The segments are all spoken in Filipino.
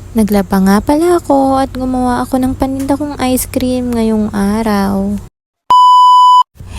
Naglaba nga pala ako at gumawa ako ng paninda kong ice cream ngayong araw.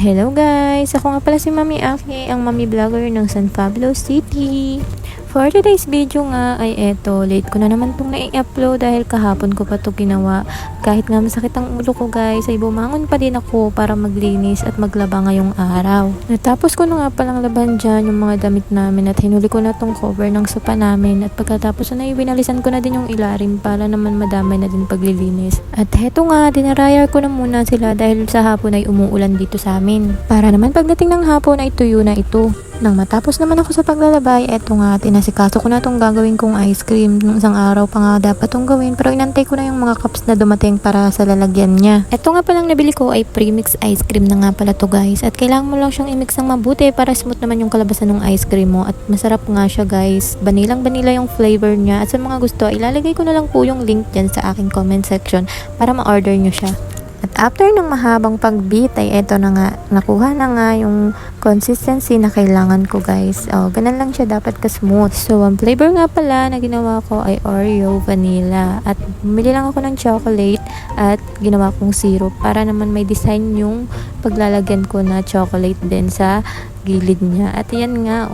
Hello guys! Ako nga pala si Mami Aki, ang Mami Vlogger ng San Pablo City. For today's video nga ay eto, late ko na naman itong nai-upload dahil kahapon ko pa ito ginawa. Kahit nga masakit ang ulo ko guys, ay bumangon pa din ako para maglinis at maglaba ngayong araw. Natapos ko na nga palang laban dyan yung mga damit namin at hinuli ko na tong cover ng sopa namin at pagkatapos na ibinalisan ko na din yung ilalim para naman madamay na din paglilinis. At heto nga, dinarayar ko na muna sila dahil sa hapon ay umuulan dito sa amin. Para naman pagdating ng hapon ay tuyo na ito. Nang matapos naman ako sa paglalabay, eto nga, tinasikaso ko na itong gagawin kong ice cream. Nung isang araw pa nga dapat itong gawin, pero inantay ko na yung mga cups na dumating para sa lalagyan niya. Eto nga palang nabili ko ay premix ice cream na nga pala to guys. At kailangan mo lang siyang i-mix ng mabuti para smooth naman yung kalabasan ng ice cream mo. At masarap nga siya guys. Banilang vanilla yung flavor niya. At sa mga gusto, ilalagay ko na lang po yung link dyan sa aking comment section para ma-order nyo siya. At after ng mahabang pag-beat ay eto na nga, nakuha na nga yung consistency na kailangan ko guys. Ganun lang siya dapat ka-smooth. So, ang flavor nga pala na ginawa ko ay Oreo Vanilla. At bumili lang ako ng chocolate at ginawa kong syrup para naman may design yung paglalagyan ko na chocolate din sa gilid niya. At yan nga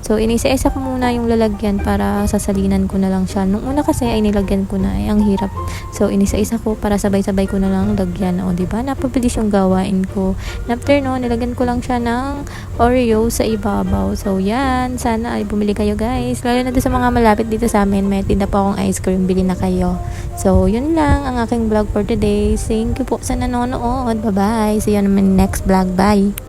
So, inisa-isa ko muna yung lalagyan para sasalinan ko na lang siya. Nung una kasi ay nilagyan ko na ang hirap. So, inisa-isa ko para sabay-sabay ko na lang lagyan. Diba? Napabilis yung gawain ko. And after nilagyan ko lang siya ng Oreo sa ibabaw. So, yan. Sana ay bumili kayo guys. Lalo na sa mga malapit dito sa amin. May tinda po akong ice cream. Bili na kayo. So, yun lang ang aking vlog for today. Thank you po sa nanonood. Bye-bye. See you on my next vlog. Bye.